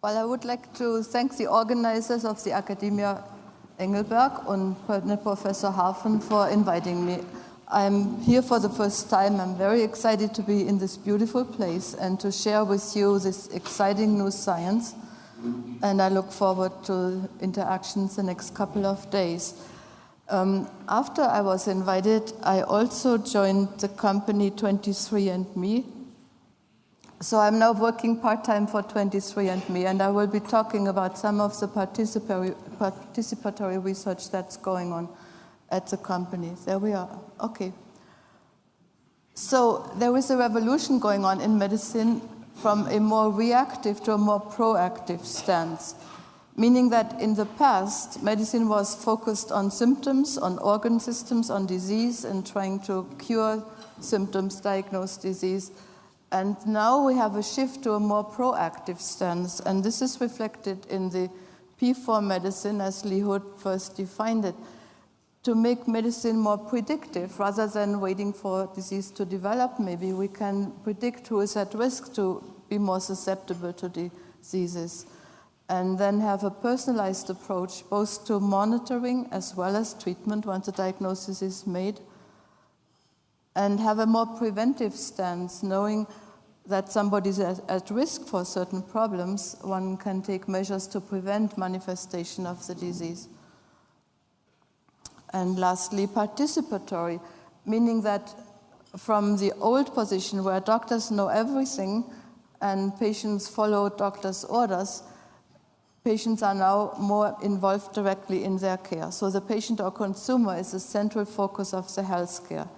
Well, I would like to thank the organizers of the Academia Engelberg and Professor Hafen for inviting me. I'm here for the first time. I'm very excited to be in this beautiful place and to share with you this exciting new science. And I look forward to interactions the next couple of days. After I was invited, I also joined the company 23andMe. So I'm now working part-time for 23andMe, and I will be talking about some of the participatory research that's going on at the company. There we are. Okay. So there is a revolution going on in medicine from a more reactive to a more proactive stance, meaning that in the past, medicine was focused on symptoms, on organ systems, on disease, and trying to cure symptoms, diagnose disease. And now we have a shift to a more proactive stance, and this is reflected in the P4-Medicin, as Lee Hood first defined it, to make medicine more predictive rather than waiting for disease to develop. Maybe we can predict who is at risk to be more susceptible to diseases, and then have a personalized approach both to monitoring as well as treatment once a diagnosis is made, and have a more preventive stance, knowing that somebody is at risk for certain problems. One can take measures to prevent manifestation of the disease. And lastly, participatory, meaning that from the old position where doctors know everything and patients follow doctors' orders, patients are now more involved directly in their care. So the patient or consumer is the central focus of the healthcare.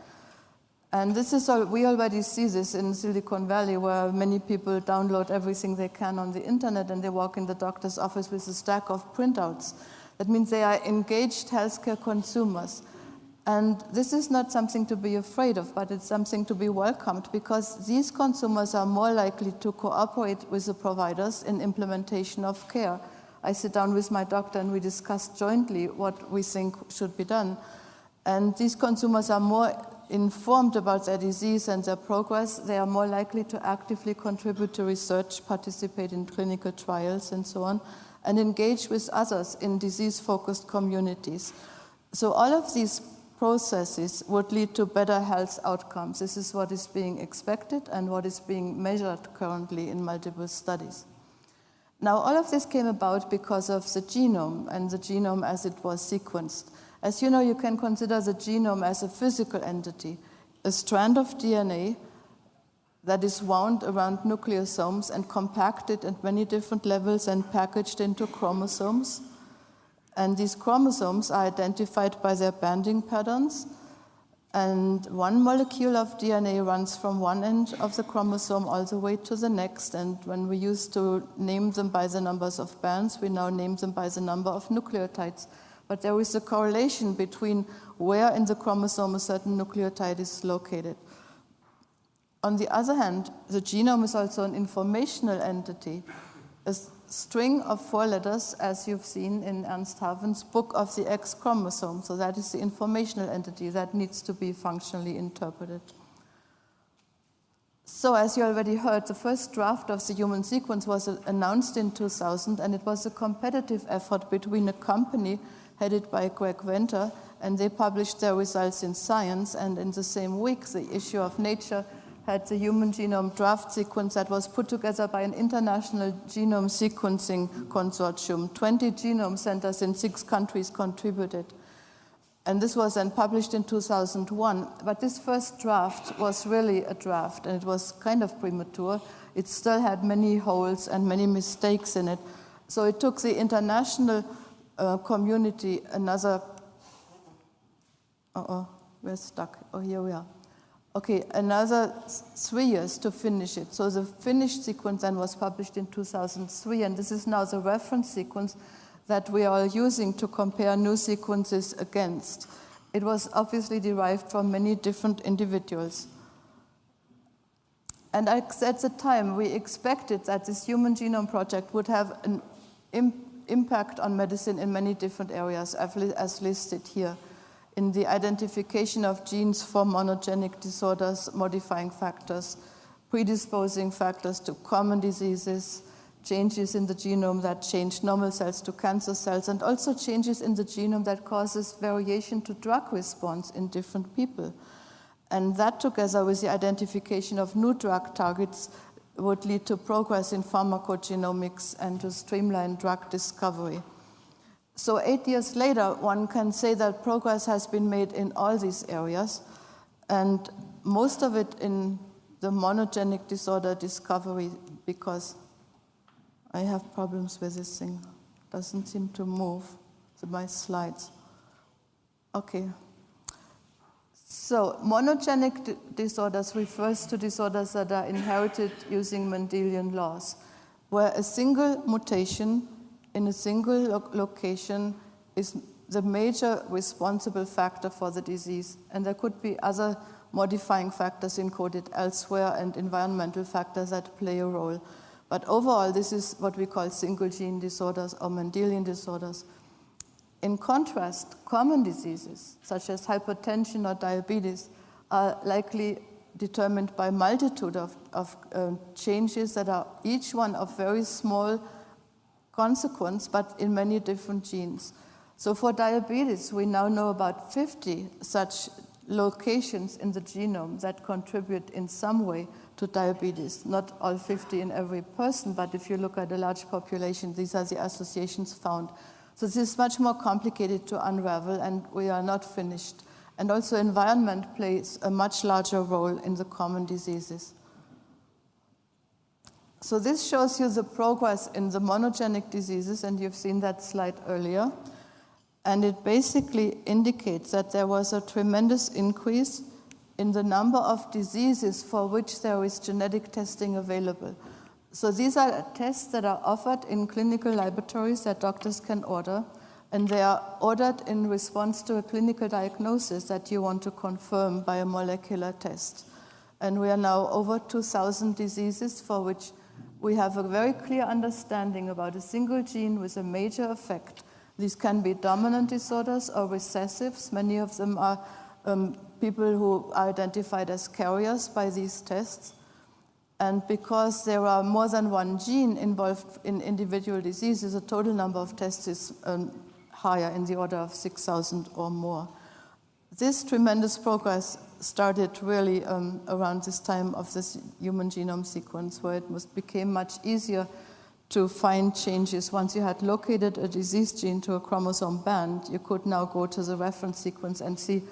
And this is we already see this in Silicon Valley, where many people download everything they can on the internet and they walk in the doctor's office with a stack of printouts. That means they are engaged healthcare consumers. And this is not something to be afraid of, but it's something to be welcomed, because these consumers are more likely to cooperate with the providers in implementation of care. I sit down with my doctor and we discuss jointly what we think should be done. And these consumers are more informed about their disease and their progress. They are more likely to actively contribute to research, participate in clinical trials, and so on, and engage with others in disease-focused communities. So all of these processes would lead to better health outcomes. This is what is being expected and what is being measured currently in multiple studies. Now, all of this came about because of the genome and the genome as it was sequenced. As you know, you can consider the genome as a physical entity, a strand of DNA that is wound around nucleosomes and compacted at many different levels and packaged into chromosomes. And these chromosomes are identified by their binding patterns. And one molecule of DNA runs from one end of the chromosome all the way to the next. And when we used to name them by the numbers of bands, we now name them by the number of nucleotides. But there is a correlation between where in the chromosome a certain nucleotide is located. On the other hand, the genome is also an informational entity, a string of 4 letters, as you've seen in Ernst Haven's book of the X chromosome. So that is the informational entity that needs to be functionally interpreted. So as you already heard, the first draft of the human sequence was announced in 2000, and it was a competitive effort between a company headed by Greg Venter, and they published their results in Science, and in the same week, the issue of Nature had the human genome draft sequence that was put together by an international genome sequencing consortium. 20 genome centers in 6 countries contributed. And this was then published in 2001. But this first draft was really a draft, and it was kind of premature. It still had many holes and many mistakes in it. So it took the international community another, we're stuck. Oh, here we are. Okay, another 3 years to finish it. So the finished sequence then was published in 2003, and this is now the reference sequence that we are using to compare new sequences against. It was obviously derived from many different individuals. And at the time, we expected that this Human Genome Project would have an impact on medicine in many different areas, as listed here, in the identification of genes for monogenic disorders, modifying factors, predisposing factors to common diseases, changes in the genome that change normal cells to cancer cells, and also changes in the genome that causes variation to drug response in different people. And that, together with the identification of new drug targets, would lead to progress in pharmacogenomics and to streamline drug discovery. So 8 years later, one can say that progress has been made in all these areas, and most of it in the monogenic disorder discovery, because I have problems with this thing. Doesn't seem to move my slides. Okay. So monogenic disorders refers to disorders that are inherited using Mendelian laws, where a single mutation in a single location is the major responsible factor for the disease. And there could be other modifying factors encoded elsewhere and environmental factors that play a role. But overall, this is what we call single gene disorders or Mendelian disorders. In contrast, common diseases, such as hypertension or diabetes, are likely determined by a multitude of changes that are each one of very small consequence, but in many different genes. So for diabetes, we now know about 50 such locations in the genome that contribute in some way to diabetes. Not all 50 in every person, but if you look at a large population, these are the associations found. So this is much more complicated to unravel, and we are not finished. And also environment plays a much larger role in the common diseases. So this shows you the progress in the monogenic diseases, and you've seen that slide earlier. And it basically indicates that there was a tremendous increase in the number of diseases for which there is genetic testing available. So these are tests that are offered in clinical laboratories that doctors can order, and they are ordered in response to a clinical diagnosis that you want to confirm by a molecular test. And we are now over 2,000 diseases for which we have a very clear understanding about a single gene with a major effect. These can be dominant disorders or recessives. Many of them are people who are identified as carriers by these tests. And because there are more than one gene involved in individual diseases, the total number of tests is higher, in the order of 6,000 or more. This tremendous progress started really around this time of this human genome sequence, where it became much easier to find changes. Once you had located a disease gene to a chromosome band, you could now go to the reference sequence and see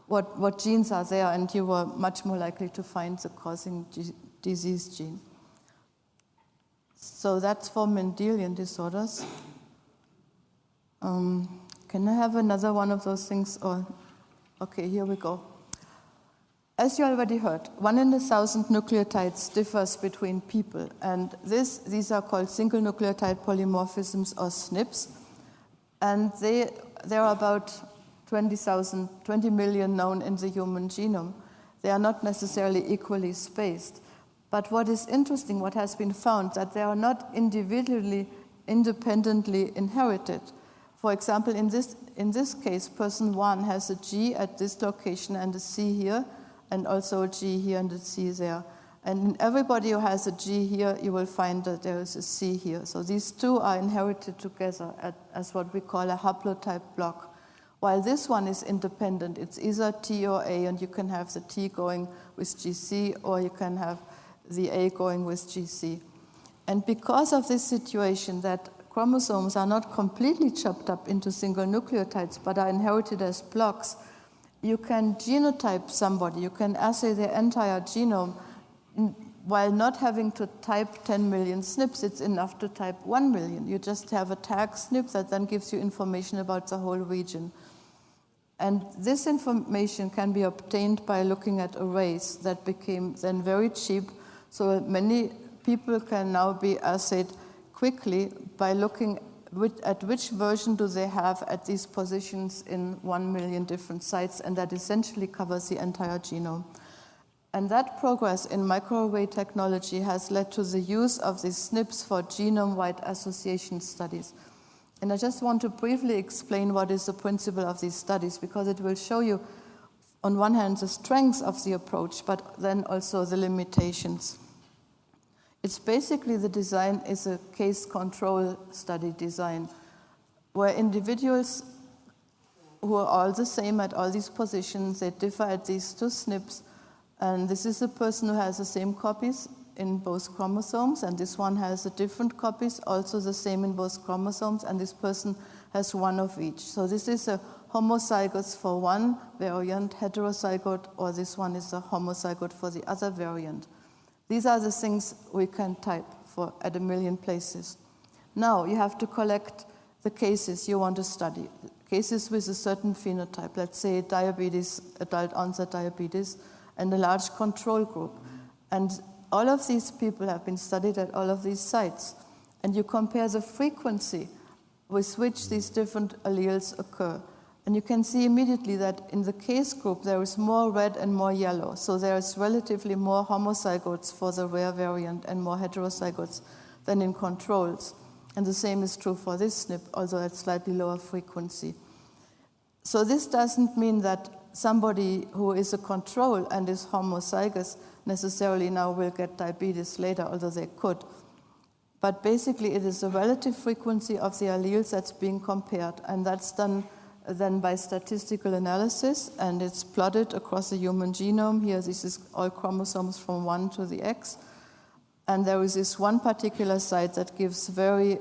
what genes are there, and you were much more likely to find the causing disease gene. So that's for Mendelian disorders. Can I have another one of those things? Okay, here we go. As you already heard, 1 in 1,000 nucleotides differs between people, and these are called single nucleotide polymorphisms, or SNPs, and there are about 20 million known in the human genome. They are not necessarily equally spaced, but what is interesting, what has been found, that they are not individually, independently inherited. For example, in this case, person 1 has a G at this location and a C here, and also a G here and a C there. And in everybody who has a G here, you will find that there is a C here. So these two are inherited together as what we call a haplotype block. While this one is independent, it's either T or A, and you can have the T going with GC, or you can have the A going with GC. And because of this situation, that chromosomes are not completely chopped up into single nucleotides, but are inherited as blocks, you can genotype somebody, you can assay their entire genome while not having to type 10 million SNPs. It's enough to type 1 million. You just have a tag SNP that then gives you information about the whole region. And this information can be obtained by looking at arrays that became then very cheap. So many people can now be assayed quickly by looking at which version do they have at these positions in 1 million different sites, and that essentially covers the entire genome. And that progress in microarray technology has led to the use of these SNPs for genome-wide association studies. And I just want to briefly explain what is the principle of these studies, because it will show you, on one hand, the strengths of the approach, but then also the limitations. It's basically the design is a case control study design, where individuals who are all the same at all these positions, they differ at these 2 SNPs, and this is a person who has the same copies in both chromosomes, and this one has a different copies, also the same in both chromosomes, and this person has 1 of each. So this is a homozygous for one variant, heterozygote, or this one is a homozygote for the other variant. These are the things we can type for at 1 million places. Now you have to collect the cases you want to study, cases with a certain phenotype, let's say diabetes, adult onset diabetes, and a large control group. And all of these people have been studied at all of these sites. And you compare the frequency with which these different alleles occur. And you can see immediately that in the case group, there is more red and more yellow. So there is relatively more homozygotes for the rare variant and more heterozygotes than in controls. And the same is true for this SNP, although at slightly lower frequency. So this doesn't mean that somebody who is a control and is homozygous necessarily now will get diabetes later, although they could. But basically, it is the relative frequency of the alleles that's being compared, and that's done then by statistical analysis, and it's plotted across the human genome. Here, this is all chromosomes from 1 to the X. And there is this one particular site that gives very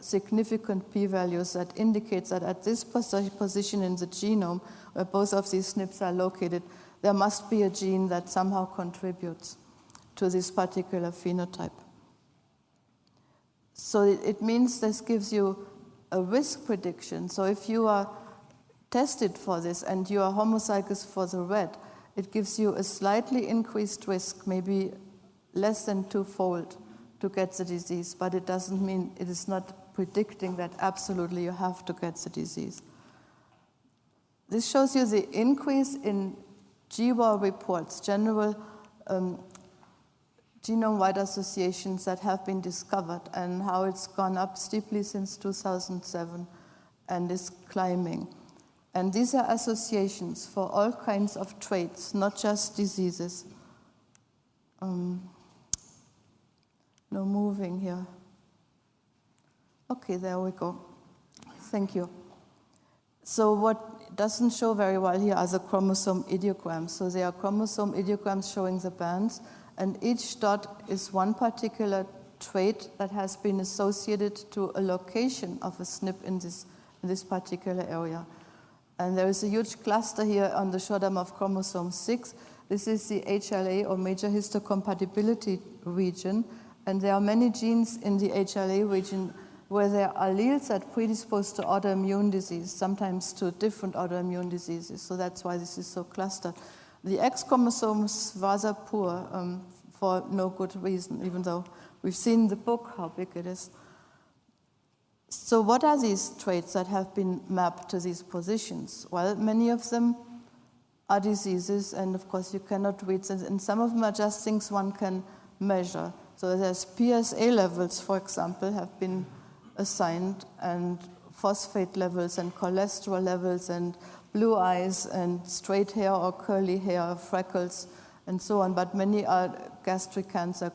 significant p-values that indicates that at this position in the genome, where both of these SNPs are located, there must be a gene that somehow contributes to this particular phenotype. So it means this gives you a risk prediction. So if you are tested for this and you are homozygous for the red, it gives you a slightly increased risk, maybe less than 2-fold, to get the disease, but it doesn't mean, it is not predicting that absolutely you have to get the disease. This shows you the increase in GWAS reports, general genome-wide associations that have been discovered, and how it's gone up steeply since 2007 and is climbing. And these are associations for all kinds of traits, not just diseases. No moving here. Okay, there we go. Thank you. So what doesn't show very well here are the chromosome ideograms. So there are chromosome ideograms showing the bands, and each dot is one particular trait that has been associated to a location of a SNP in this particular area. And there is a huge cluster here on the short arm of chromosome 6. This is the HLA, or major histocompatibility region, and there are many genes in the HLA region where there are alleles that predispose to autoimmune disease, sometimes to different autoimmune diseases. So that's why this is so clustered. The X chromosome is rather poor for no good reason, even though we've seen in the book how big it is. So what are these traits that have been mapped to these positions? Well, many of them are diseases, and of course you cannot read them, and some of them are just things one can measure. So there's PSA levels, for example, have been assigned, and phosphate levels and cholesterol levels and blue eyes and straight hair or curly hair, freckles, and so on. But many are gastric cancer,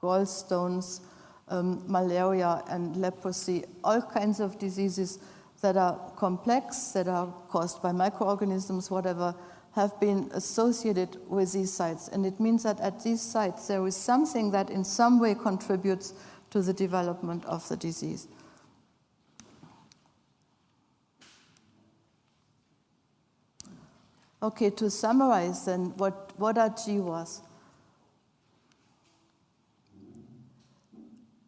gallstones, malaria and leprosy, all kinds of diseases that are complex, that are caused by microorganisms, whatever, have been associated with these sites. And it means that at these sites there is something that in some way contributes to the development of the disease. Okay, to summarize then, what are GWAS?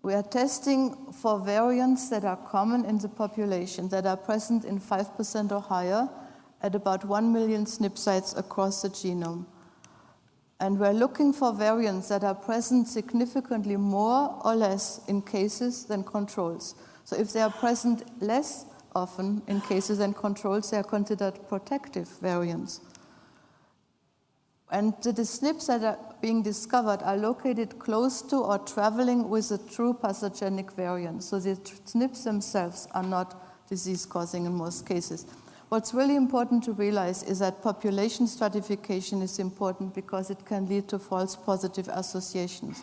We are testing for variants that are common in the population, that are present in 5% or higher at about 1 million SNP sites across the genome. And we're looking for variants that are present significantly more or less in cases than controls. So if they are present less often in cases than controls, they are considered protective variants. And the SNPs that are being discovered are located close to or traveling with a true pathogenic variant. So the SNPs themselves are not disease-causing in most cases. What's really important to realize is that population stratification is important because it can lead to false positive associations.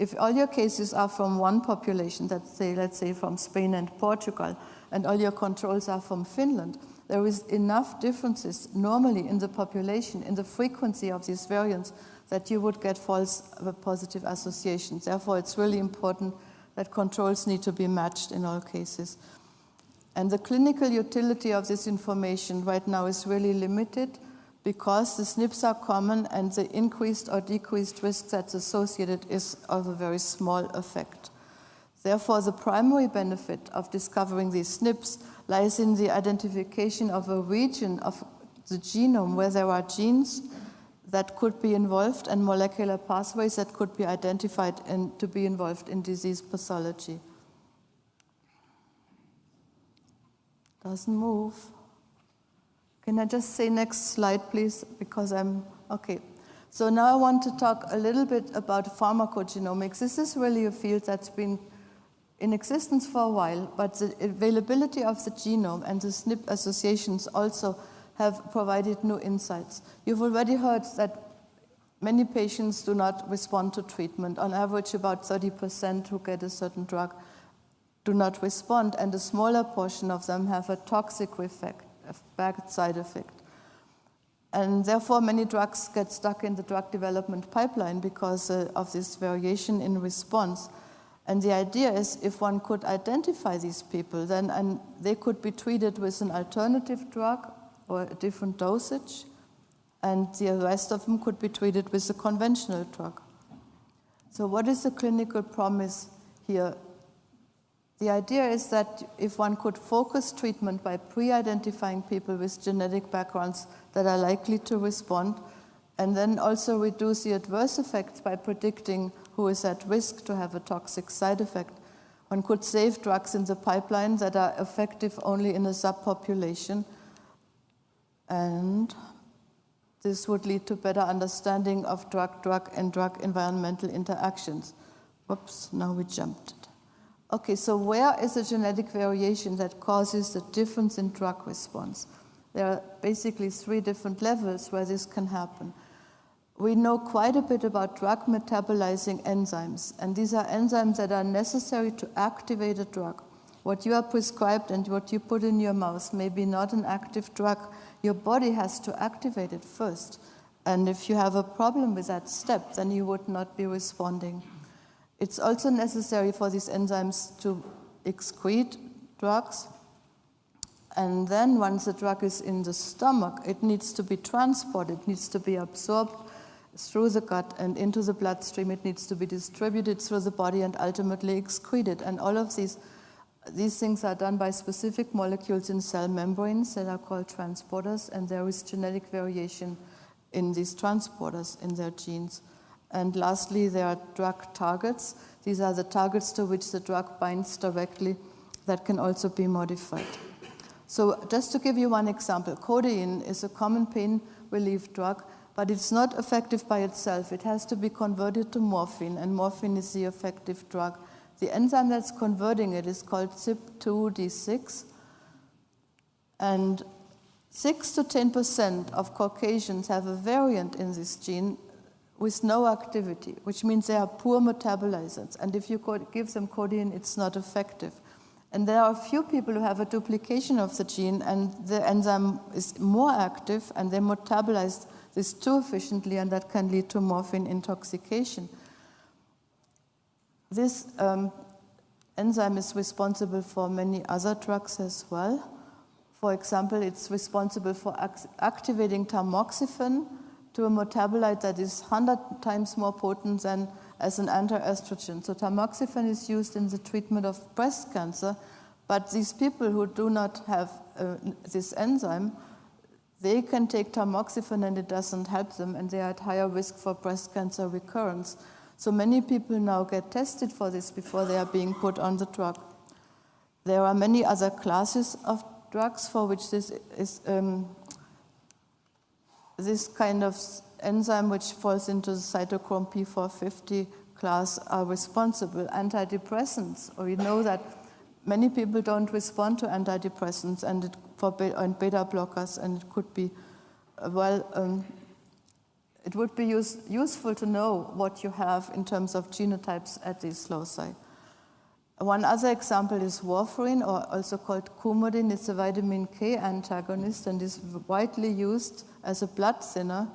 If all your cases are from one population, let's say from Spain and Portugal, and all your controls are from Finland, there is enough differences normally in the population, in the frequency of these variants, that you would get false positive associations. Therefore, it's really important that controls need to be matched in all cases. And the clinical utility of this information right now is really limited because the SNPs are common and the increased or decreased risk that's associated is of a very small effect. Therefore, the primary benefit of discovering these SNPs lies in the identification of a region of the genome where there are genes that could be involved and molecular pathways that could be identified and to be involved in disease pathology. Doesn't move. Can I just say next slide, please? Because okay. So now I want to talk a little bit about pharmacogenomics. This is really a field that's been in existence for a while, but the availability of the genome and the SNP associations also have provided new insights. You've already heard that many patients do not respond to treatment. On average, about 30% who get a certain drug do not respond, and a smaller portion of them have a toxic effect, a bad side effect. And therefore, many drugs get stuck in the drug development pipeline because of this variation in response. And the idea is if one could identify these people, then they could be treated with an alternative drug or a different dosage, and the rest of them could be treated with a conventional drug. So what is the clinical promise here? The idea is that if one could focus treatment by pre-identifying people with genetic backgrounds that are likely to respond, and then also reduce the adverse effects by predicting who is at risk to have a toxic side effect, one could save drugs in the pipeline that are effective only in a subpopulation, and this would lead to better understanding of drug-drug and drug-environmental interactions. Whoops, now we jumped. Okay, so where is the genetic variation that causes the difference in drug response? There are basically 3 different levels where this can happen. We know quite a bit about drug metabolizing enzymes, and these are enzymes that are necessary to activate a drug. What you are prescribed and what you put in your mouth may be not an active drug. Your body has to activate it first. And if you have a problem with that step, then you would not be responding. It's also necessary for these enzymes to excrete drugs. And then once the drug is in the stomach, it needs to be transported, it needs to be absorbed through the gut and into the bloodstream. It needs to be distributed through the body and ultimately excreted. And all of these things are done by specific molecules in cell membranes that are called transporters, and there is genetic variation in these transporters in their genes. And lastly, there are drug targets. These are the targets to which the drug binds directly that can also be modified. So just to give you one example, codeine is a common pain relief drug, but it's not effective by itself. It has to be converted to morphine, and morphine is the effective drug. The enzyme that's converting it is called CYP2D6, and 6 to 10% of Caucasians have a variant in this gene with no activity, which means they are poor metabolizers. And if you give them codeine, it's not effective. And there are a few people who have a duplication of the gene, and the enzyme is more active, and they metabolize this too efficiently, and that can lead to morphine intoxication. This enzyme is responsible for many other drugs as well. For example, it's responsible for activating tamoxifen to a metabolite that is 100 times more potent than as an anti-estrogen. So tamoxifen is used in the treatment of breast cancer, but these people who do not have this enzyme, they can take tamoxifen and it doesn't help them, and they are at higher risk for breast cancer recurrence. So many people now get tested for this before they are being put on the drug. There are many other classes of drugs for which this is this kind of enzyme, which falls into the cytochrome P4-50 class, are responsible. Antidepressants, we know that many people don't respond to antidepressants and beta blockers, and it could be it would be useful to know what you have in terms of genotypes at these loci. One other example is warfarin, or also called Coumadin. It's a vitamin K antagonist and is widely used as a blood thinner.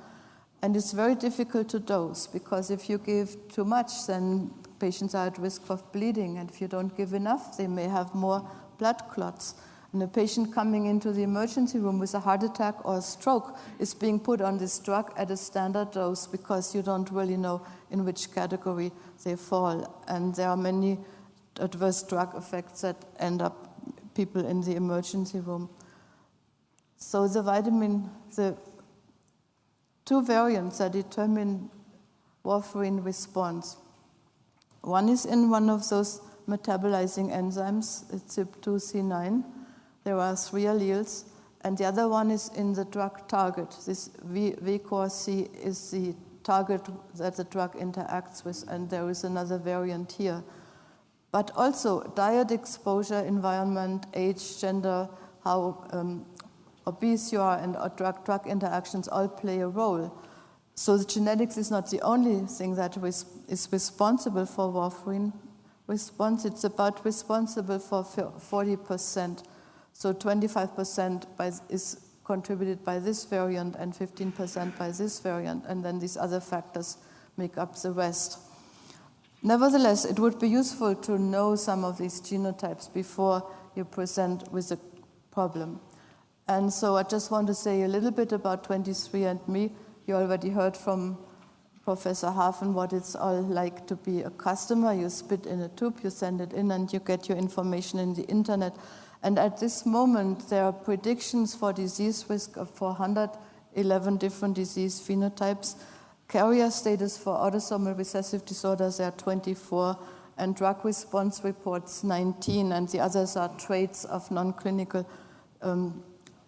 And it's very difficult to dose because if you give too much, then patients are at risk of bleeding. And if you don't give enough, they may have more blood clots. And a patient coming into the emergency room with a heart attack or a stroke is being put on this drug at a standard dose because you don't really know in which category they fall. And there are many adverse drug effects that end up people in the emergency room. So the two variants that determine warfarin response. One is in one of those metabolizing enzymes, it's CYP2C9. There are 3 alleles. And the other one is in the drug target. This VCORC is the target that the drug interacts with, and there is another variant here. But also diet exposure, environment, age, gender, how obese you are, and drug interactions all play a role. So the genetics is not the only thing that is responsible for warfarin response. It's about responsible for 40%. So 25% is contributed by this variant and 15% by this variant, and then these other factors make up the rest. Nevertheless, it would be useful to know some of these genotypes before you present with a problem. And so I just want to say a little bit about 23andMe. You already heard from Professor Hafen what it's all like to be a customer. You spit in a tube, you send it in, and you get your information in the internet. And at this moment, there are predictions for disease risk of 411 different disease phenotypes. Carrier status for autosomal recessive disorders, there are 24, and drug response reports 19, and the others are traits of non-clinical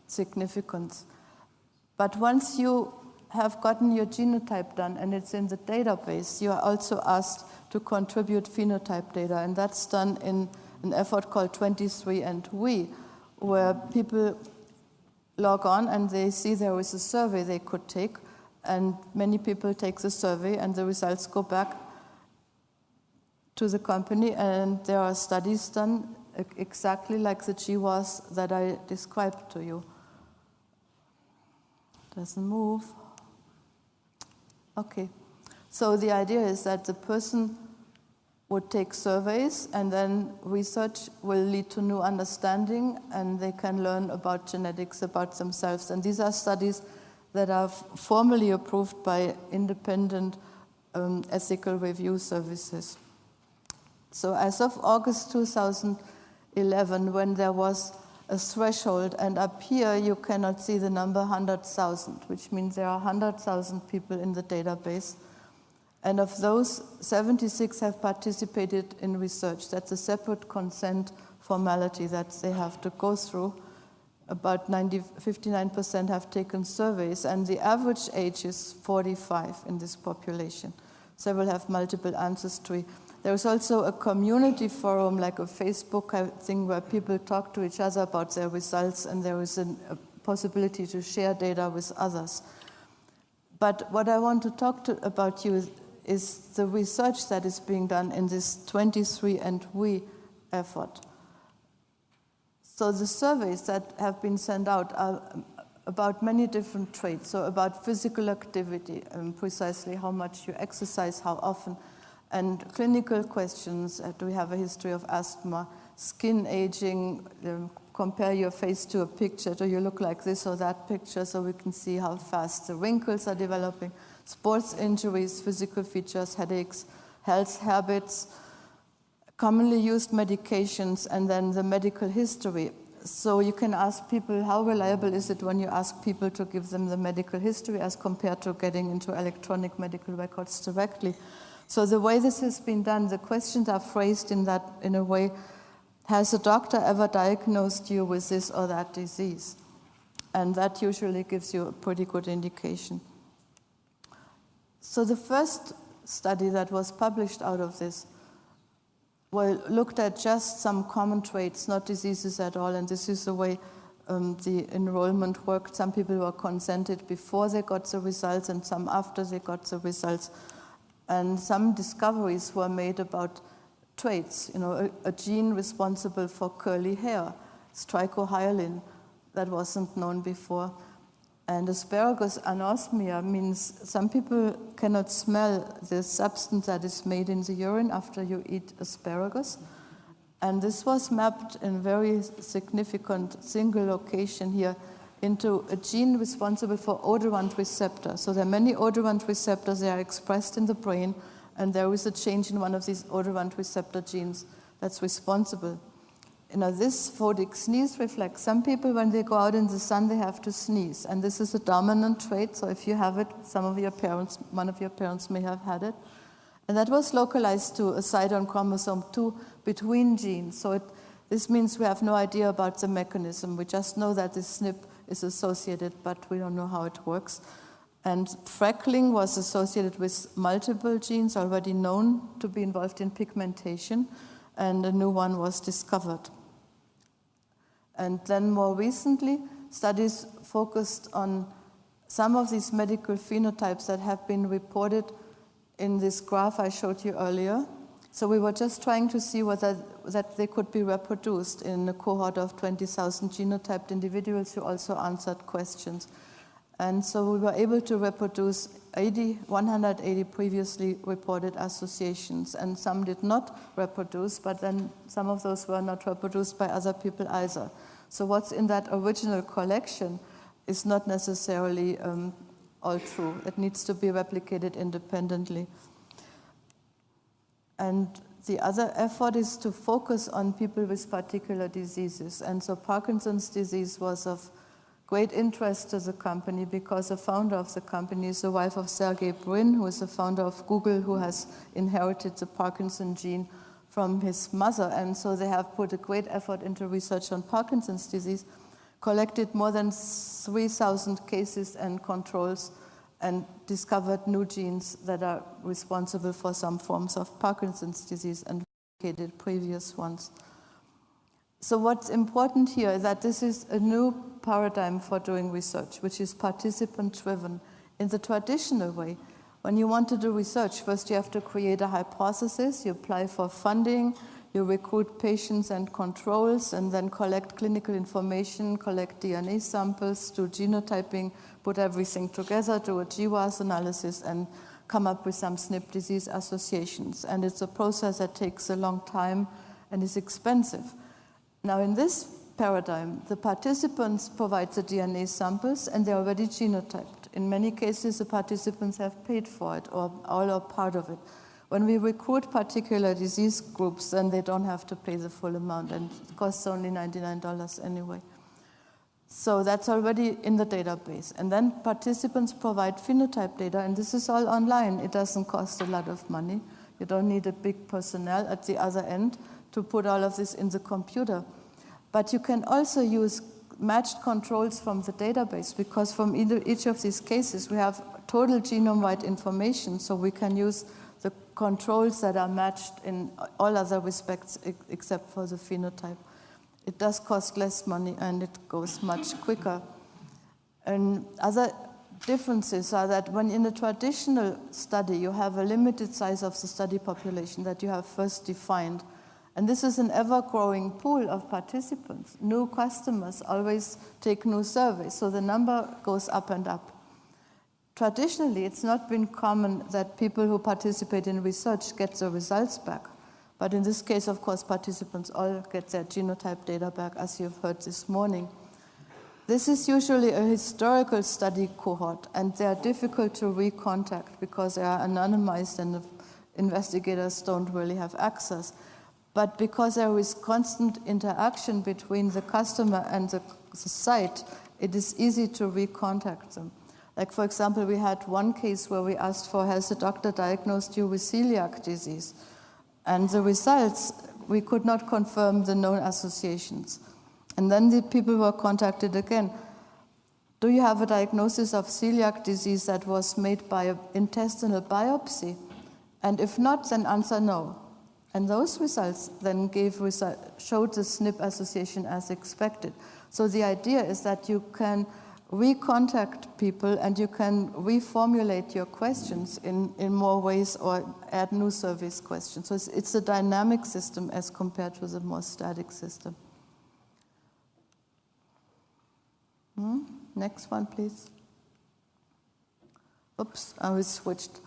significance. But once you have gotten your genotype done and it's in the database, you are also asked to contribute phenotype data, and that's done in an effort called 23andWe, where people log on and they see there is a survey they could take, and many people take the survey and the results go back to the company, and there are studies done exactly like the GWAS that I described to you. Doesn't move. Okay. So the idea is that the person would take surveys, and then research will lead to new understanding, and they can learn about genetics, about themselves. And these are studies that are formally approved by independent ethical review services. So as of August 2011, when there was a threshold, and up here you cannot see the number 100,000, which means there are 100,000 people in the database. And of those, 76 have participated in research. That's a separate consent formality that they have to go through. About 59% have taken surveys, and the average age is 45 in this population. Several have multiple ancestry. There's also a community forum, like a Facebook thing, where people talk to each other about their results, and there is a possibility to share data with others. But what I want to talk about you is the research that is being done in this 23andWe effort. So the surveys that have been sent out are about many different traits, so about physical activity, precisely how much you exercise, how often, and clinical questions. Do we have a history of asthma? Skin aging, compare your face to a picture. Do you look like this or that picture, so we can see how fast the wrinkles are developing? Sports injuries, physical features, headaches, health habits, commonly used medications, and then the medical history. So you can ask people, how reliable is it when you ask people to give them the medical history as compared to getting into electronic medical records directly? So the way this has been done, the questions are phrased in a way, has a doctor ever diagnosed you with this or that disease? And that usually gives you a pretty good indication. So the first study that was published out of this looked at just some common traits, not diseases at all, and this is the way the enrollment worked. Some people were consented before they got the results and some after they got the results. And some discoveries were made about traits, a gene responsible for curly hair, strichohyalin, that wasn't known before. And asparagus anosmia means some people cannot smell the substance that is made in the urine after you eat asparagus. And this was mapped in very significant single location here into a gene responsible for odorant receptor. So there are many odorant receptors, they are expressed in the brain, and there is a change in one of these odorant receptor genes that's responsible. This photic sneeze reflex. Some people, when they go out in the sun, they have to sneeze. And this is a dominant trait, so if you have it, one of your parents may have had it. And that was localized to a site on chromosome 2 between genes. So this means we have no idea about the mechanism. We just know that this SNP is associated, but we don't know how it works. And freckling was associated with multiple genes already known to be involved in pigmentation, and a new one was discovered. And then more recently, studies focused on some of these medical phenotypes that have been reported in this graph I showed you earlier. So we were just trying to see whether that they could be reproduced in a cohort of 20,000 genotyped individuals who also answered questions. And so we were able to reproduce 180 previously reported associations, and some did not reproduce, but then some of those were not reproduced by other people either. So what's in that original collection is not necessarily all true. It needs to be replicated independently. And the other effort is to focus on people with particular diseases. And so Parkinson's disease was of great interest to the company because the founder of the company is the wife of Sergey Brin, who is the founder of Google, who has inherited the Parkinson gene from his mother. And so they have put a great effort into research on Parkinson's disease, collected more than 3,000 cases and controls, and discovered new genes that are responsible for some forms of Parkinson's disease and replicated previous ones. So what's important here is that this is a new paradigm for doing research, which is participant-driven. In the traditional way, when you want to do research, first you have to create a hypothesis, you apply for funding, you recruit patients and controls, and then collect clinical information, collect DNA samples, do genotyping, put everything together, do a GWAS analysis, and come up with some SNP disease associations. And it's a process that takes a long time and is expensive. Now, in this paradigm, the participants provide the DNA samples, and they're already genotyped. In many cases, the participants have paid for it, or all or part of it. When we recruit particular disease groups, then they don't have to pay the full amount, and it costs only $99 anyway. So that's already in the database. And then participants provide phenotype data, and this is all online. It doesn't cost a lot of money. You don't need a big personnel at the other end to put all of this in the computer. But you can also use matched controls from the database, because from each of these cases we have total genome-wide information, so we can use the controls that are matched in all other respects except for the phenotype. It does cost less money and it goes much quicker. And other differences are that when in a traditional study you have a limited size of the study population that you have first defined, and this is an ever-growing pool of participants. New customers always take new surveys, so the number goes up and up. Traditionally, it's not been common that people who participate in research get the results back. But in this case, of course, participants all get their genotype data back, as you've heard this morning. This is usually a historical study cohort, and they are difficult to recontact because they are anonymized and the investigators don't really have access. But because there is constant interaction between the customer and the site, it is easy to recontact them. Like, for example, we had one case where we asked for, has the doctor diagnosed you with celiac disease? And the results, we could not confirm the known associations. And then the people were contacted again. Do you have a diagnosis of celiac disease that was made by an intestinal biopsy? And if not, then answer no. And those results then showed the SNP association as expected. So the idea is that you can recontact people and you can reformulate your questions in more ways or add new surveys questions. So it's a dynamic system as compared to the more static system. Next one, please. Oops, I switched.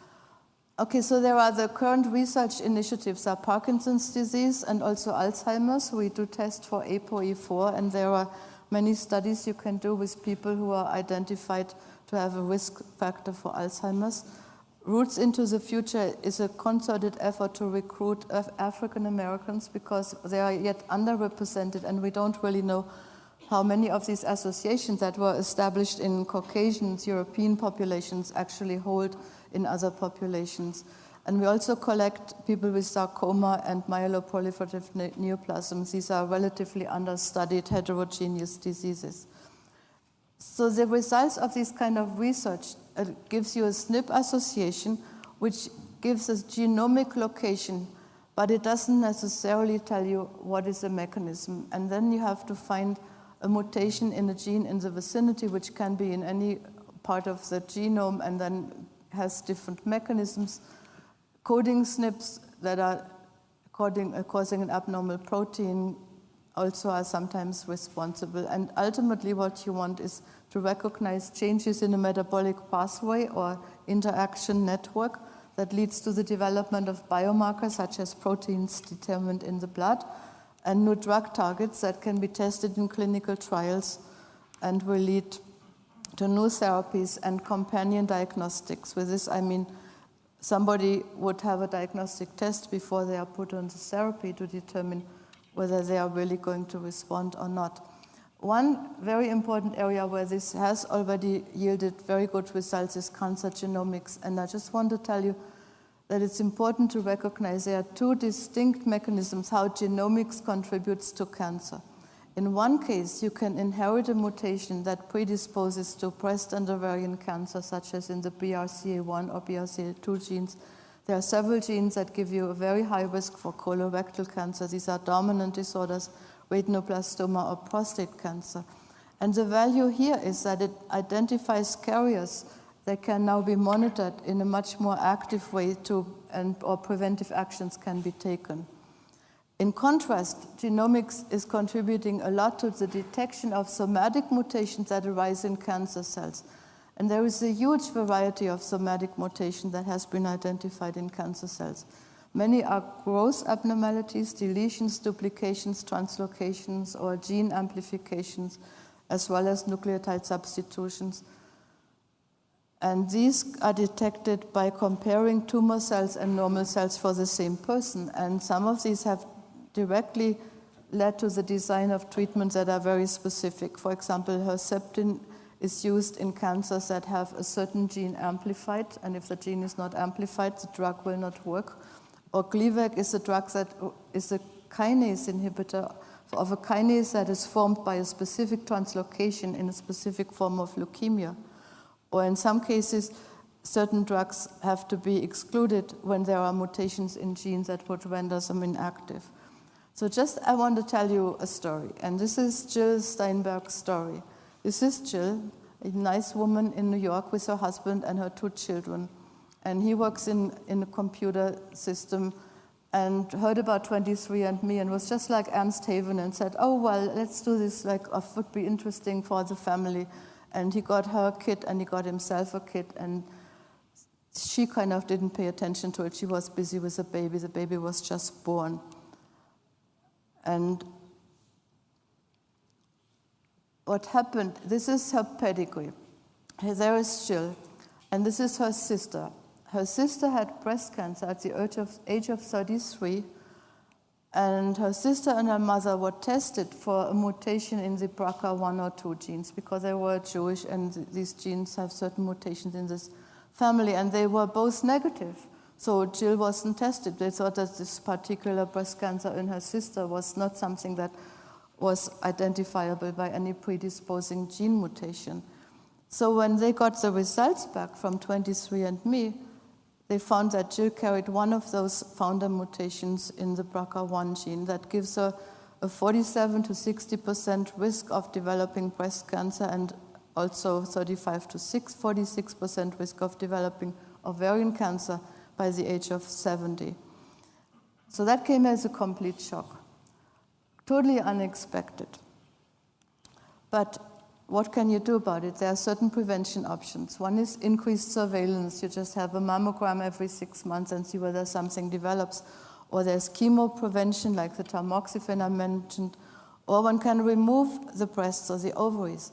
Okay, so there are the current research initiatives are Parkinson's disease and also Alzheimer's. We do test for ApoE4, and there are many studies you can do with people who are identified to have a risk factor for Alzheimer's. Roots into the Future is a concerted effort to recruit African Americans because they are yet underrepresented, and we don't really know how many of these associations that were established in Caucasian European populations actually hold in other populations. And we also collect people with sarcoma and myeloproliferative neoplasms. These are relatively understudied heterogeneous diseases. So the results of this kind of research gives you a SNP association, which gives us genomic location, but it doesn't necessarily tell you what is the mechanism. And then you have to find a mutation in a gene in the vicinity, which can be in any part of the genome and then has different mechanisms. Coding SNPs that are causing an abnormal protein also are sometimes responsible. And ultimately what you want is to recognize changes in a metabolic pathway or interaction network that leads to the development of biomarkers such as proteins determined in the blood and new drug targets that can be tested in clinical trials and will lead to new therapies and companion diagnostics. With this, I mean somebody would have a diagnostic test before they are put on the therapy to determine whether they are really going to respond or not. One very important area where this has already yielded very good results is cancer genomics. And I just want to tell you that it's important to recognize there are two distinct mechanisms how genomics contributes to cancer. In one case, you can inherit a mutation that predisposes to breast and ovarian cancer, such as in the BRCA1 or BRCA2 genes. There are several genes that give you a very high risk for colorectal cancer. These are dominant disorders, retinoblastoma or prostate cancer. And the value here is that it identifies carriers that can now be monitored in a much more active way or preventive actions can be taken. In contrast, genomics is contributing a lot to the detection of somatic mutations that arise in cancer cells. And there is a huge variety of somatic mutations that has been identified in cancer cells. Many are growth abnormalities, deletions, duplications, translocations, or gene amplifications, as well as nucleotide substitutions. And these are detected by comparing tumor cells and normal cells for the same person. And some of these have directly led to the design of treatments that are very specific. For example, Herceptin is used in cancers that have a certain gene amplified, and if the gene is not amplified, the drug will not work. Or Gleevec is a drug that is a kinase inhibitor of a kinase that is formed by a specific translocation in a specific form of leukemia. Or in some cases, certain drugs have to be excluded when there are mutations in genes that would render them inactive. So I want to tell you a story, and this is Jill Steinberg's story. This is Jill, a nice woman in New York with her husband and her 2 children. And he works in a computer system and heard about 23andMe and was just like Ernst Haven and said, oh, well, let's do this, like, it would be interesting for the family. And he got her a kit and he got himself a kit, and she kind of didn't pay attention to it. She was busy with the baby. The baby was just born. And what happened, this is her pedigree. There is Jill, and this is her sister. Her sister had breast cancer at the age of 33, and her sister and her mother were tested for a mutation in the BRCA1 or 2 genes because they were Jewish, and these genes have certain mutations in this family, and they were both negative. So Jill wasn't tested. They thought that this particular breast cancer in her sister was not something that was identifiable by any predisposing gene mutation. So when they got the results back from 23andMe, they found that Jill carried one of those founder mutations in the BRCA1 gene that gives her a 47 to 60% risk of developing breast cancer and also 35 to 46% risk of developing ovarian cancer by the age of 70. So that came as a complete shock. Totally unexpected. But what can you do about it? There are certain prevention options. One is increased surveillance. You just have a mammogram every 6 months and see whether something develops. Or there's chemo prevention, like the tamoxifen I mentioned. Or one can remove the breasts or the ovaries.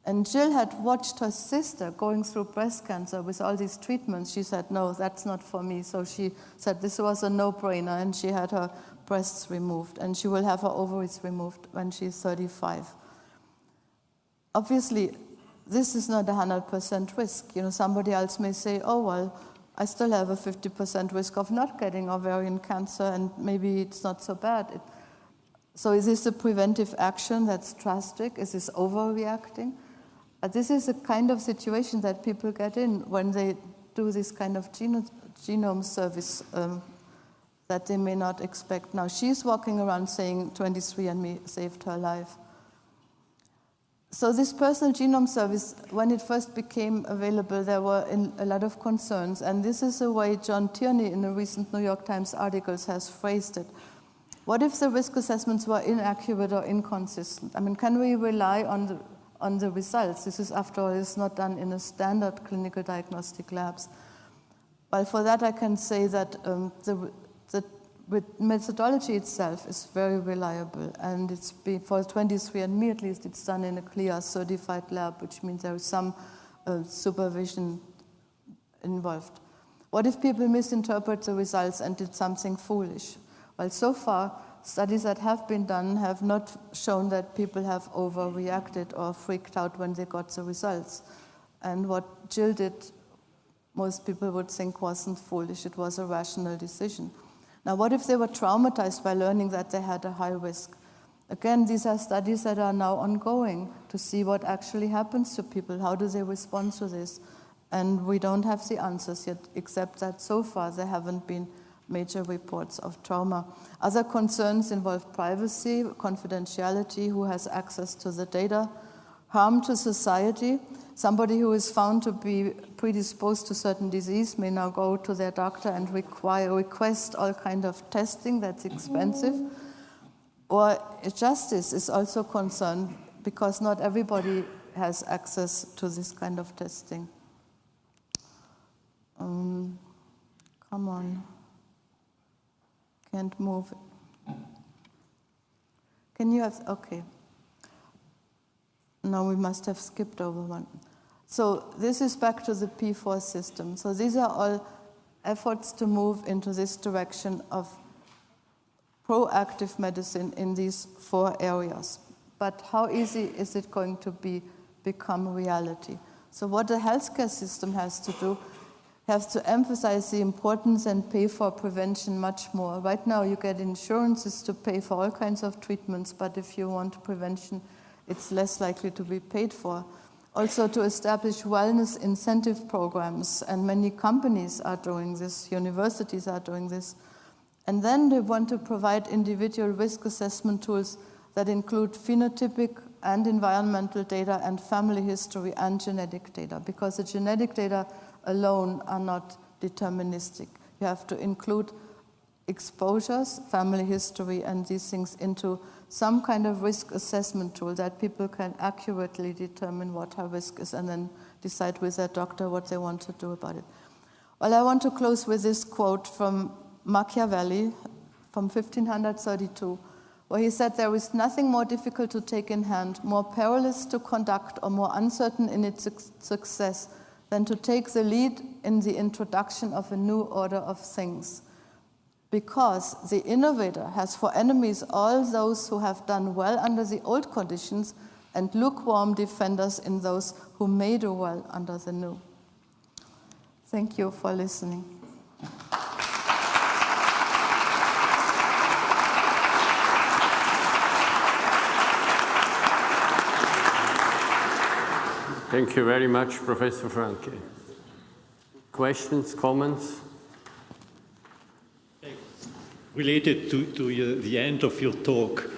And Jill had watched her sister going through breast cancer with all these treatments. She said, no, that's not for me. So she said this was a no-brainer, and she had her breasts removed, and she will have her ovaries removed when she's 35. Obviously, this is not a 100% risk. Somebody else may say, oh, well, I still have a 50% risk of not getting ovarian cancer, and maybe it's not so bad. So is this a preventive action that's drastic? Is this overreacting? This is a kind of situation that people get in when they do this kind of genome service that they may not expect. Now, she's walking around saying 23andMe saved her life. So this personal genome service, when it first became available, there were a lot of concerns. And this is the way John Tierney, in a recent New York Times article, has phrased it. What if the risk assessments were inaccurate or inconsistent? I mean, can we rely on the results? This is, after all, is not done in a standard clinical diagnostic labs. Well, for that, I can say that the methodology itself is very reliable, and it's been, for 23andMe at least, it's done in a CLIA certified lab, which means there is some supervision involved. What if people misinterpret the results and did something foolish? Well, so far, studies that have been done have not shown that people have overreacted or freaked out when they got the results. And what Jill did, most people would think wasn't foolish. It was a rational decision. Now, what if they were traumatized by learning that they had a high risk? Again, these are studies that are now ongoing to see what actually happens to people. How do they respond to this? And we don't have the answers yet, except that so far there haven't been major reports of trauma. Other concerns involve privacy, confidentiality, who has access to the data, harm to society. Somebody who is found to be predisposed to certain disease may now go to their doctor and request all kind of testing that's expensive. Or justice is also concerned because not everybody has access to this kind of testing. Come on. Can't move. Can you have, okay. No, we must have skipped over one. So this is back to the P4 system. So these are all efforts to move into this direction of proactive medicine in these 4 areas. But how easy is it going to become reality? So what the healthcare system has to do, has to emphasize the importance and pay for prevention much more. Right now you get insurances to pay for all kinds of treatments, but if you want prevention, it's less likely to be paid for. Also to establish wellness incentive programs, and many companies are doing this, universities are doing this. And then they want to provide individual risk assessment tools that include phenotypic and environmental data and family history and genetic data, because the genetic data alone are not deterministic. You have to include exposures, family history, and these things into some kind of risk assessment tool that people can accurately determine what her risk is and then decide with their doctor what they want to do about it. Well, I want to close with this quote from Machiavelli from 1532, where he said, "There is nothing more difficult to take in hand, more perilous to conduct, or more uncertain in its success than to take the lead in the introduction of a new order of things. Because the innovator has for enemies all those who have done well under the old conditions, and lukewarm defenders in those who may do well under the new." Thank you for listening. Thank you very much, Professor Francke. Questions, comments? Related to the end of your talk,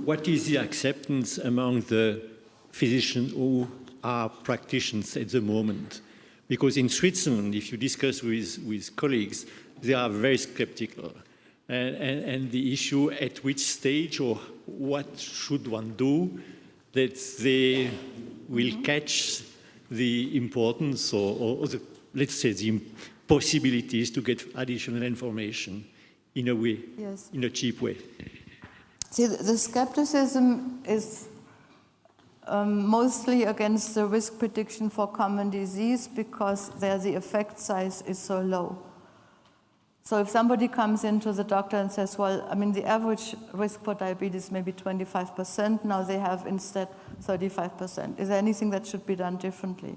what is the acceptance among the physicians who are practitioners at the moment? Because in Switzerland, if you discuss with colleagues, they are very skeptical. And the issue at which stage or what should one do that they will catch the importance or the, let's say, the possibilities to get additional information in a way, Yes. in a cheap way. See, the skepticism is mostly against the risk prediction for common disease because there the effect size is so low. So if somebody comes into the doctor and says, well, I mean, the average risk for diabetes may be 25%, now they have instead 35%. Is there anything that should be done differently?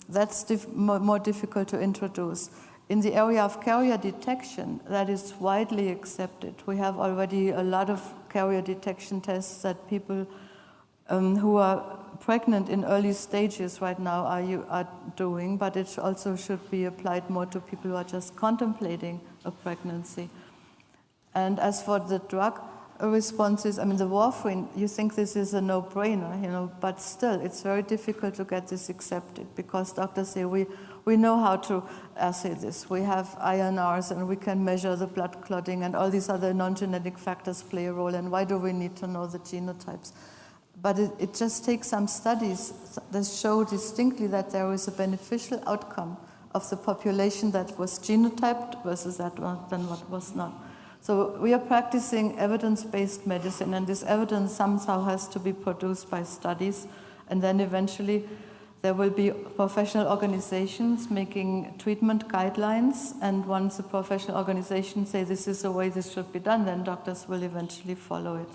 That's more difficult to introduce. In the area of carrier detection, that is widely accepted. We have already a lot of carrier detection tests that people who are pregnant in early stages right now are doing, but it also should be applied more to people who are just contemplating a pregnancy. And as for the drug responses, I mean, the warfarin, you think this is a no-brainer, but still, it's very difficult to get this accepted because doctors say, we know how to assay this. We have INRs and we can measure the blood clotting and all these other non-genetic factors play a role, and why do we need to know the genotypes? But it just takes some studies that show distinctly that there is a beneficial outcome of the population that was genotyped versus that one than what was not. So we are practicing evidence-based medicine, and this evidence somehow has to be produced by studies, and then eventually there will be professional organizations making treatment guidelines, and once the professional organizations say this is the way this should be done, then doctors will eventually follow it.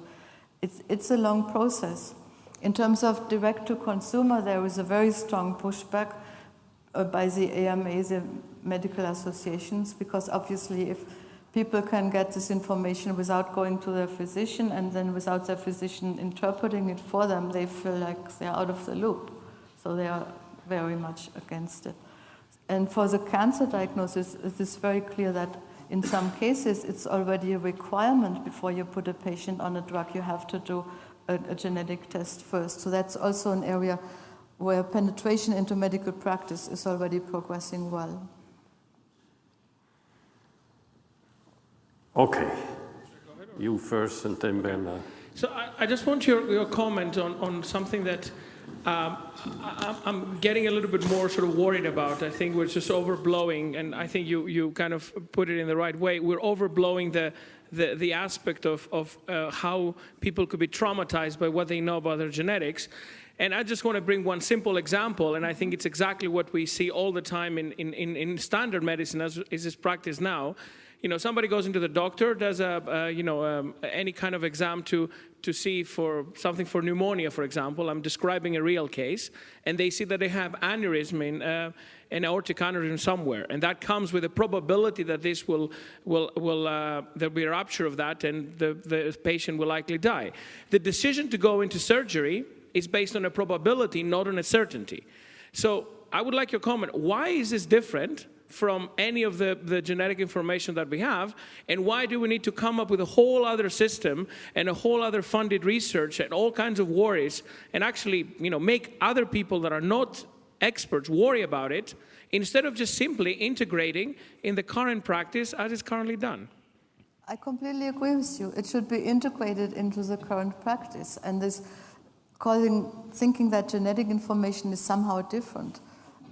It's a long process. In terms of direct-to-consumer, there is a very strong pushback by the AMA, the medical associations, because obviously if people can get this information without going to their physician and then without their physician interpreting it for them, they feel like they're out of the loop. So they are very much against it. And for the cancer diagnosis, it is very clear that in some cases, it's already a requirement before you put a patient on a drug. You have to do a genetic test first. So that's also an area where penetration into medical practice is already progressing well. Okay. You first and then Bernard. So I just want your comment on something that I'm getting a little bit more sort of worried about. I think we're just overblowing, and I think you kind of put it in the right way. We're overblowing the aspect of how people could be traumatized by what they know about their genetics. And I just want to bring one simple example, and I think it's exactly what we see all the time in standard medicine as is practiced now. Somebody goes into the doctor, does any kind of exam to see for something for pneumonia, for example. I'm describing a real case, and they see that they have aneurysm an aortic aneurysm somewhere, and that comes with a probability that this there'll be a rupture of that, and the patient will likely die. The decision to go into surgery is based on a probability, not on a certainty. So I would like your comment. Why is this different from any of the genetic information that we have, and why do we need to come up with a whole other system and a whole other funded research and all kinds of worries, and actually make other people that are not experts worry about it, instead of just simply integrating in the current practice as is currently done? I completely agree with you. It should be integrated into the current practice, and this thinking that genetic information is somehow different,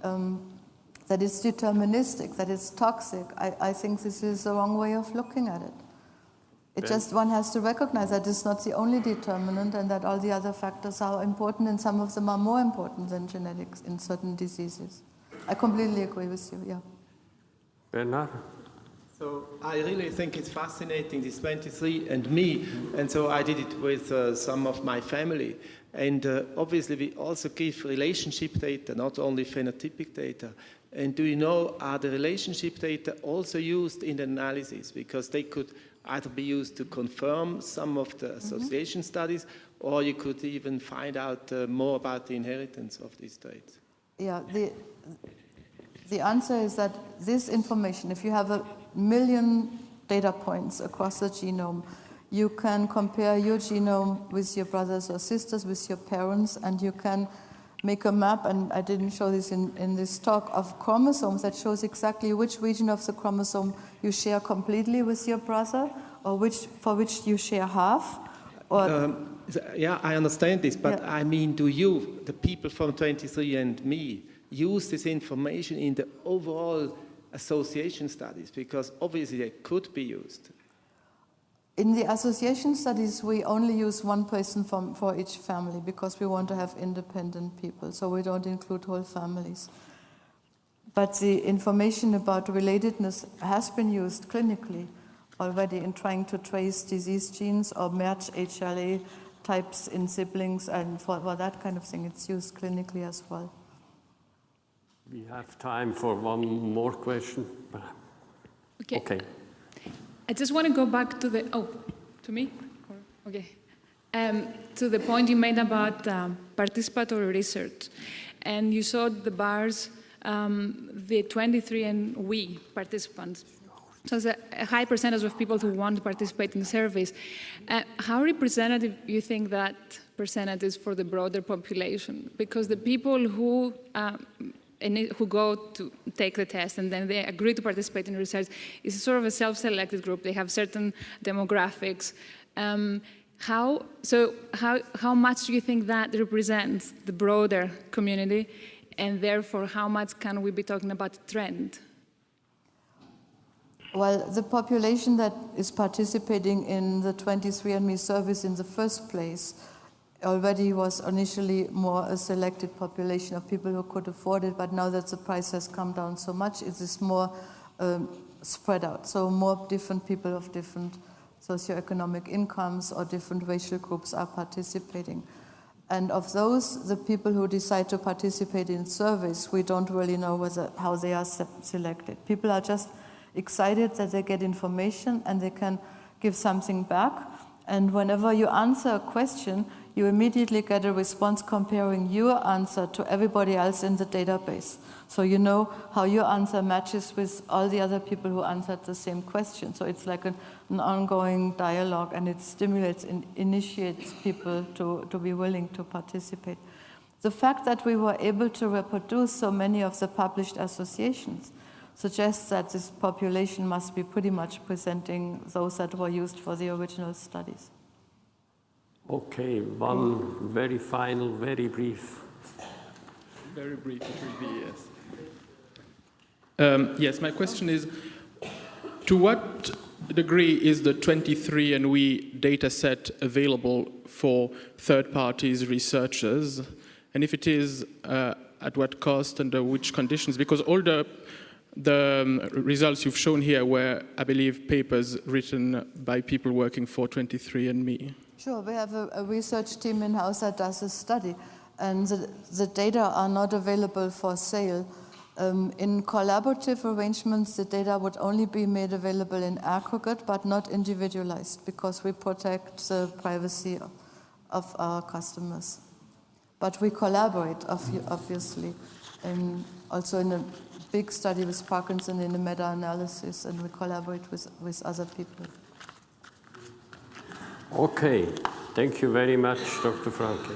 that it's deterministic, that it's toxic, I think this is the wrong way of looking at it. One has to recognize that it's not the only determinant and that all the other factors are important, and some of them are more important than genetics in certain diseases. I completely agree with you, yeah. Bernard? So I really think it's fascinating, this 23andMe, and so I did it with some of my family. And obviously we also give relationship data, not only phenotypic data. And do you know, are the relationship data also used in the analysis? Because they could either be used to confirm some of the association studies, or you could even find out more about the inheritance of these traits. Yeah, the answer is that this information, if you have 1 million data points across the genome. You can compare your genome with your brothers or sisters, with your parents, and you can make a map, and I didn't show this in this talk, of chromosomes that shows exactly which region of the chromosome you share completely with your brother, or for which you share half. Or yeah, I understand this, but I mean, do you, the people from 23andMe, use this information in the overall association studies? Because obviously they could be used. In the association studies, we only use one person for each family because we want to have independent people, so we don't include whole families. But the information about relatedness has been used clinically already in trying to trace disease genes or match HLA types in siblings, and for that kind of thing, it's used clinically as well. We have time for one more question. Okay. I just want to go back to the, to me? Okay. To the point you made about participatory research. And you saw the bars, the 23andMe participants. So there's a high percentage of people who want to participate in the surveys. How representative do you think that percentage is for the broader population? Because the people who go to take the test and then they agree to participate in research is sort of a self-selected group. They have certain demographics. How much do you think that represents the broader community, and therefore how much can we be talking about a trend? Well, the population that is participating in the 23andMe service in the first place already was initially more a selected population of people who could afford it, but now that the price has come down so much, it is more spread out. So more different people of different socioeconomic incomes or different racial groups are participating. And of those, the people who decide to participate in surveys, we don't really know how they are selected. People are just excited that they get information and they can give something back. And whenever you answer a question, you immediately get a response comparing your answer to everybody else in the database. So you know how your answer matches with all the other people who answered the same question. So it's like an ongoing dialogue, and it stimulates and initiates people to be willing to participate. The fact that we were able to reproduce so many of the published associations suggests that this population must be pretty much presenting those that were used for the original studies. Okay, one very final, very brief. Very brief, it will be, yes. Yes, my question is, to what degree is the 23andMe data set available for third parties, researchers? And if it is, at what cost, under which conditions? Because all the results you've shown here were, I believe, papers written by people working for 23andMe. Sure, we have a research team in-house that does a study, and the data are not available for sale. In collaborative arrangements, the data would only be made available in aggregate, but not individualized, because we protect the privacy of our customers. But we collaborate, obviously, and also in a big study with Parkinson in a meta-analysis, and we collaborate with other people. Okay, thank you very much, Dr. Francke.